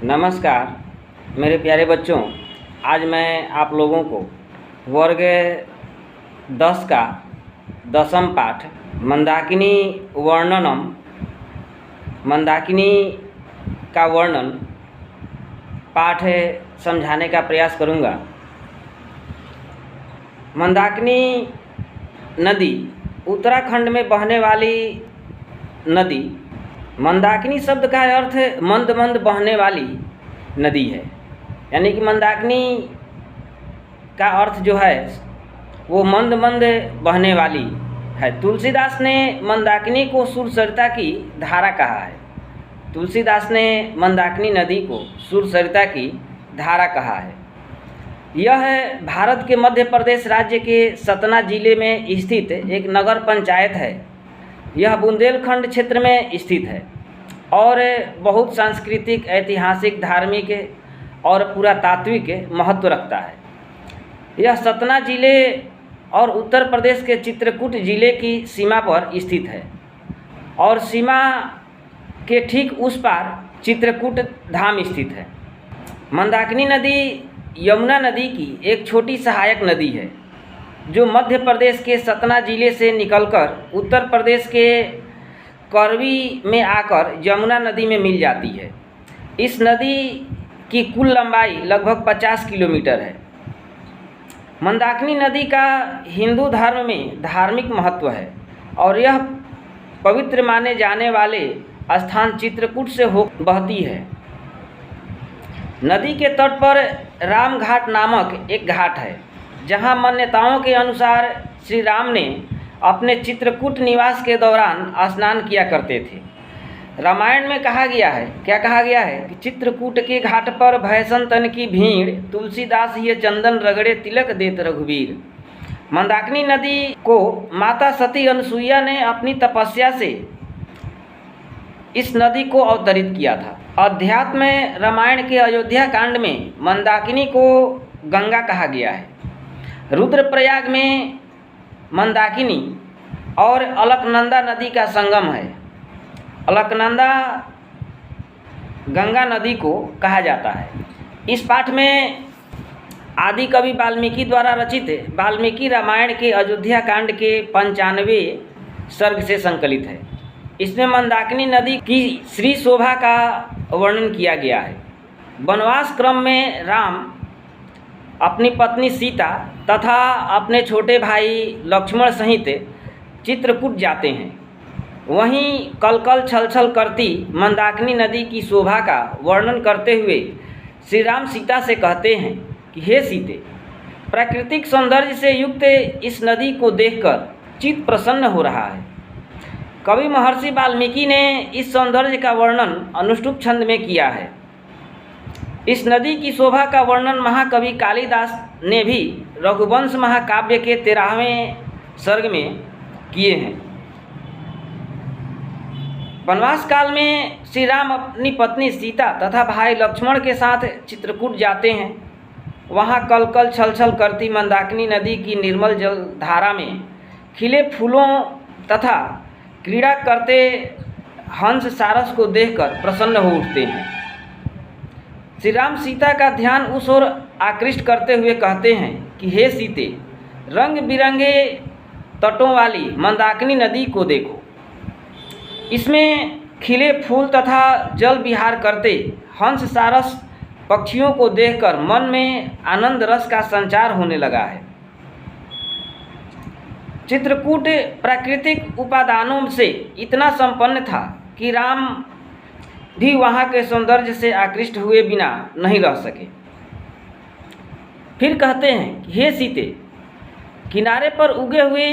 नमस्कार मेरे प्यारे बच्चों। आज मैं आप लोगों को वर्ग 10 का 10वां पाठ मंदाकिनी वर्णनम, मंदाकिनी का वर्णन पाठ समझाने का प्रयास करूंगा। मंदाकिनी नदी उत्तराखंड में बहने वाली नदी। मंदाकिनी शब्द का अर्थ मंद मंद बहने वाली नदी है, यानी कि मंदाकिनी का अर्थ जो है वो मंद मंद बहने वाली है। तुलसीदास ने मंदाकिनी को सुरसरिता की धारा कहा है। तुलसीदास ने मंदाकिनी नदी को सुरसरिता की धारा कहा है। यह भारत के मध्य प्रदेश राज्य के सतना जिले में स्थित एक नगर पंचायत है। यह बुंदेलखंड क्षेत्र में स्थित है और बहुत सांस्कृतिक, ऐतिहासिक, धार्मिक और पुरातात्विक महत्व रखता है। यह सतना जिले और उत्तर प्रदेश के चित्रकूट जिले की सीमा पर स्थित है और सीमा के ठीक उस पार चित्रकूट धाम स्थित है। मंदाकिनी नदी यमुना नदी की एक छोटी सहायक नदी है जो मध्य प्रदेश के सतना जिले से निकलकर उत्तर प्रदेश के करवी में आकर यमुना नदी में मिल जाती है। इस नदी की कुल लंबाई लगभग 50 किलोमीटर है। मंदाकिनी नदी का हिंदू धर्म में धार्मिक महत्व है और यह पवित्र माने जाने वाले स्थान चित्रकूट से हो बहती है। नदी के तट पर राम घाट नामक एक घाट है जहां मान्यताओं के अनुसार श्री राम ने अपने चित्रकूट निवास के दौरान स्नान किया करते थे। रामायण में कहा गया है, क्या कहा गया है कि चित्रकूट के घाट पर भयसन तन की भीड़, तुलसीदास ये चंदन रगड़े तिलक देत रघुवीर। मंदाकिनी नदी को माता सती अनुसुईया ने अपनी तपस्या से इस नदी को अवतरित किया था। अध्यात्म में रामायण के अयोध्या कांड में मंदाकिनी को गंगा कहा गया है। रुद्रप्रयाग में मंदाकिनी और अलकनंदा नदी का संगम है। अलकनंदा गंगा नदी को कहा जाता है। इस पाठ में आदि कवि वाल्मीकि द्वारा रचित वाल्मीकि रामायण के अयोध्या कांड के 95वें सर्ग से संकलित है। इसमें मंदाकिनी नदी की श्री शोभा का वर्णन किया गया है। वनवास क्रम में राम अपनी पत्नी सीता तथा अपने छोटे भाई लक्ष्मण सहित चित्रकूट जाते हैं। वहीं कलकल छलछल करती मंदाकिनी नदी की शोभा का वर्णन करते हुए श्री राम सीता से कहते हैं कि हे सीते, प्राकृतिक सौंदर्य से युक्त इस नदी को देखकर चित्त प्रसन्न हो रहा है। कवि महर्षि वाल्मीकि ने इस सौंदर्य का वर्णन अनुष्टुप छंद में किया है। इस नदी की शोभा का वर्णन महाकवि कालिदास ने भी रघुवंश महाकाव्य के 13वें सर्ग में किए हैं। वनवास काल में श्री राम अपनी पत्नी सीता तथा भाई लक्ष्मण के साथ चित्रकूट जाते हैं। वहां कलकल छलछल करती मंदाकिनी नदी की निर्मल जल धारा में खिले फूलों तथा क्रीड़ा करते हंस सारस को देखकर प्रसन्न हो उठते हैं। श्री राम सीता का ध्यान उस ओर आकृष्ट करते हुए कहते हैं कि हे सीते, रंग बिरंगे तटों वाली मंदाकिनी नदी को देखो। इसमें खिले फूल तथा जल विहार करते हंस सारस पक्षियों को देखकर मन में आनंद रस का संचार होने लगा है। चित्रकूट प्राकृतिक उपादानों से इतना संपन्न था कि राम भी वहाँ के सौंदर्य से आकृष्ट हुए बिना नहीं रह सके। फिर कहते हैं कि हे सीते, किनारे पर उगे हुए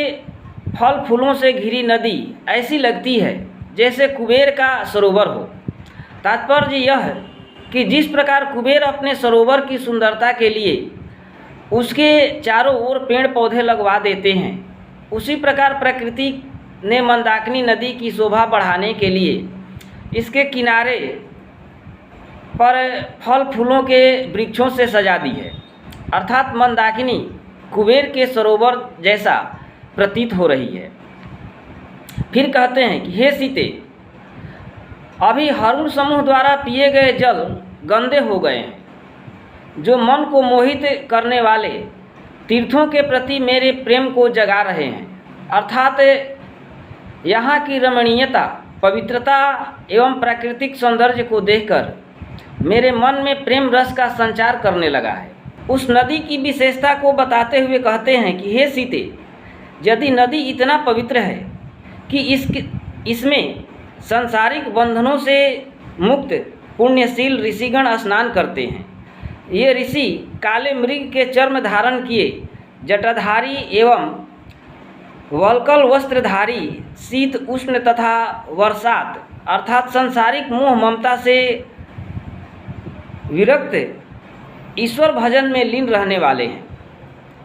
फल फूलों से घिरी नदी ऐसी लगती है जैसे कुबेर का सरोवर हो। तात्पर्य यह है कि जिस प्रकार कुबेर अपने सरोवर की सुंदरता के लिए उसके चारों ओर पेड़ पौधे लगवा देते हैं, उसी प्रकार प्रकृति ने मंदाकिनी नदी की शोभा बढ़ाने के लिए इसके किनारे पर फल फूलों के वृक्षों से सजा दी है। अर्थात मंदाकिनी कुबेर के सरोवर जैसा प्रतीत हो रही है। फिर कहते हैं कि हे सीते, अभी हरुण समूह द्वारा पिए गए जल गंदे हो गए हैं, जो मन को मोहित करने वाले तीर्थों के प्रति मेरे प्रेम को जगा रहे हैं। अर्थात यहाँ की रमणीयता, पवित्रता एवं प्राकृतिक सौंदर्य को देखकर मेरे मन में प्रेम रस का संचार करने लगा है। उस नदी की विशेषता को बताते हुए कहते हैं कि हे सीते, यदि नदी इतना पवित्र है कि इसमें सांसारिक बंधनों से मुक्त पुण्यशील ऋषिगण स्नान करते हैं। ये ऋषि काले मृग के चर्म धारण किए, जटाधारी एवं वल्कल वस्त्रधारी, शीत उष्ण तथा वर्षात अर्थात सांसारिक मोह ममता से विरक्त ईश्वर भजन में लीन रहने वाले हैं।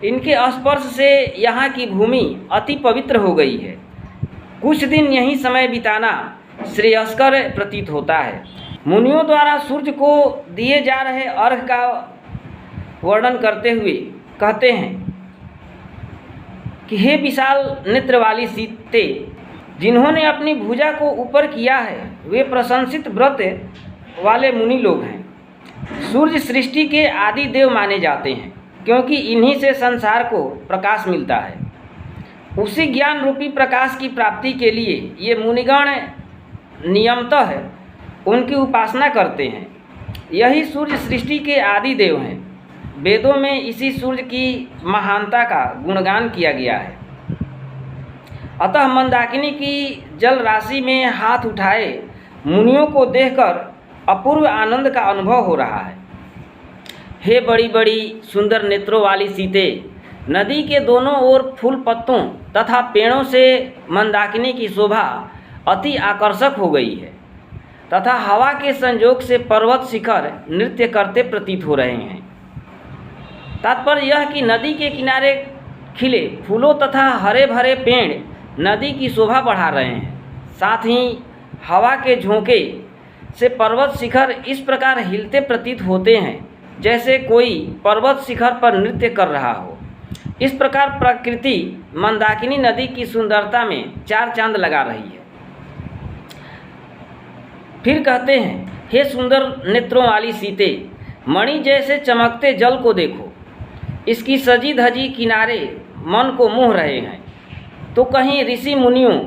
इनके स्पर्श से यहाँ की भूमि अति पवित्र हो गई है। कुछ दिन यहीं समय बिताना श्रेयस्कर प्रतीत होता है। मुनियों द्वारा सूर्य को दिए जा रहे अर्घ का वर्णन करते हुए कहते हैं कि हे विशाल नेत्र वाली सीते, जिन्होंने अपनी भुजा को ऊपर किया है, वे प्रशंसित व्रत वाले मुनि लोग हैं। सूर्य सृष्टि के आदि देव माने जाते हैं, क्योंकि इन्हीं से संसार को प्रकाश मिलता है। उसी ज्ञान रूपी प्रकाश की प्राप्ति के लिए ये मुनिगण नियमतः उनकी उपासना करते हैं। यही सूर्य सृष्टि के आदि देव हैं। वेदों में इसी सूर्य की महानता का गुणगान किया गया है। अतः मंदाकिनी की जल राशि में हाथ उठाए मुनियों को देखकर अपूर्व आनंद का अनुभव हो रहा है। हे बड़ी बड़ी सुंदर नेत्रों वाली सीते, नदी के दोनों ओर फूल पत्तों तथा पेड़ों से मंदाकिनी की शोभा अति आकर्षक हो गई है तथा हवा के संयोग से पर्वत शिखर नृत्य करते प्रतीत हो रहे हैं। तात्पर्य यह कि नदी के किनारे खिले फूलों तथा हरे भरे पेड़ नदी की शोभा बढ़ा रहे हैं। साथ ही हवा के झोंके से पर्वत शिखर इस प्रकार हिलते प्रतीत होते हैं जैसे कोई पर्वत शिखर पर नृत्य कर रहा हो। इस प्रकार प्रकृति मंदाकिनी नदी की सुंदरता में चार चांद लगा रही है। फिर कहते हैं, हे सुंदर नेत्रों वाली सीते, मणि जैसे चमकते जल को देखो। इसकी सजी धजी किनारे मन को मोह रहे हैं। तो कहीं ऋषि मुनियों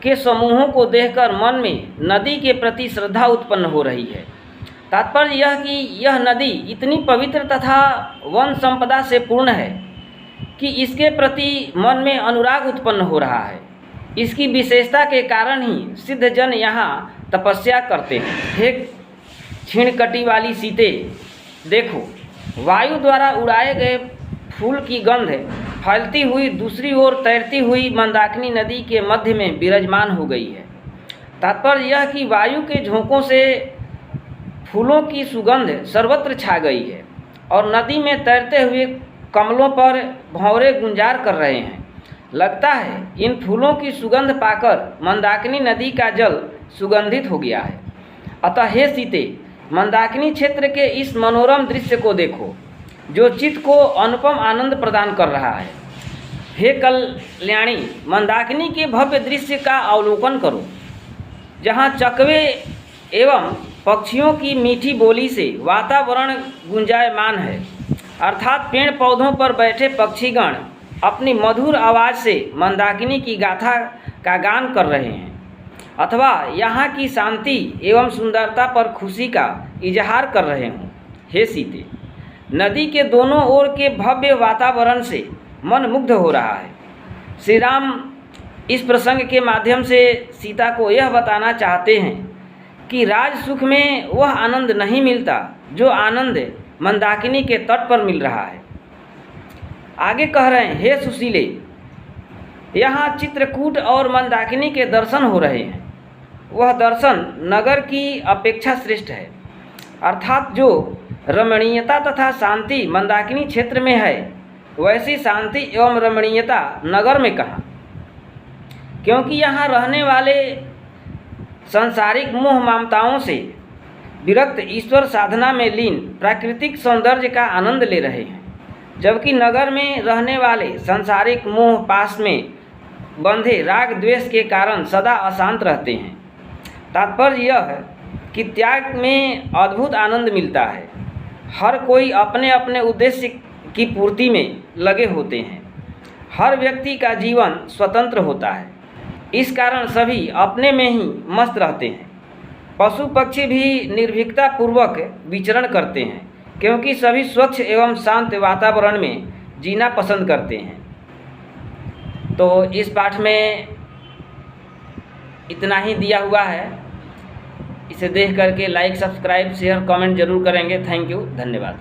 के समूहों को देखकर मन में नदी के प्रति श्रद्धा उत्पन्न हो रही है। तात्पर्य यह कि यह नदी इतनी पवित्र तथा वन संपदा से पूर्ण है कि इसके प्रति मन में अनुराग उत्पन्न हो रहा है। इसकी विशेषता के कारण ही सिद्ध जन यहाँ तपस्या करते हैं। हे क्षीणकटी वाली सीते, देखो, वायु द्वारा उड़ाए गए फूल की गंध फैलती हुई दूसरी ओर तैरती हुई मंदाकिनी नदी के मध्य में विराजमान हो गई है। तात्पर्य यह कि वायु के झोंकों से फूलों की सुगंध सर्वत्र छा गई है और नदी में तैरते हुए कमलों पर भंवरे गुंजार कर रहे हैं। लगता है इन फूलों की सुगंध पाकर मंदाकिनी नदी का जल सुगंधित हो गया है। अतः हे सीते, मंदाकिनी क्षेत्र के इस मनोरम दृश्य को देखो, जो चित्त को अनुपम आनंद प्रदान कर रहा है। हे कल्याणी, मंदाकिनी के भव्य दृश्य का अवलोकन करो, जहाँ चकवे एवं पक्षियों की मीठी बोली से वातावरण गुंजायमान है। अर्थात पेड़ पौधों पर बैठे पक्षीगण अपनी मधुर आवाज़ से मंदाकिनी की गाथा का गान कर रहे हैं, अथवा यहाँ की शांति एवं सुंदरता पर खुशी का इजहार कर रहे हों। हे सीते, नदी के दोनों ओर के भव्य वातावरण से मन मुग्ध हो रहा है। श्री राम इस प्रसंग के माध्यम से सीता को यह बताना चाहते हैं कि राज सुख में वह आनंद नहीं मिलता जो आनंद मंदाकिनी के तट पर मिल रहा है। आगे कह रहे हैं, हे सुशीले, यहाँ चित्रकूट और मंदाकिनी के दर्शन हो रहे हैं। वह दर्शन नगर की अपेक्षा श्रेष्ठ है। अर्थात जो रमणीयता तथा शांति मंदाकिनी क्षेत्र में है, वैसी शांति एवं रमणीयता नगर में कहाँ? क्योंकि यहाँ रहने वाले सांसारिक मोह ममताओं से विरक्त ईश्वर साधना में लीन प्राकृतिक सौंदर्य का आनंद ले रहे हैं, जबकि नगर में रहने वाले सांसारिक मोह पास में बंधे राग द्वेष के कारण सदा अशांत रहते हैं। तात्पर्य यह है कि त्याग में अद्भुत आनंद मिलता है। हर कोई अपने अपने उद्देश्य की पूर्ति में लगे होते हैं। हर व्यक्ति का जीवन स्वतंत्र होता है, इस कारण सभी अपने में ही मस्त रहते हैं। पशु पक्षी भी निर्भीकता पूर्वक विचरण करते हैं, क्योंकि सभी स्वच्छ एवं शांत वातावरण में जीना पसंद करते हैं। तो इस पाठ में इतना ही दिया हुआ है। इसे देख करके लाइक, सब्सक्राइब, शेयर, कमेंट जरूर करेंगे। थैंक यू, धन्यवाद।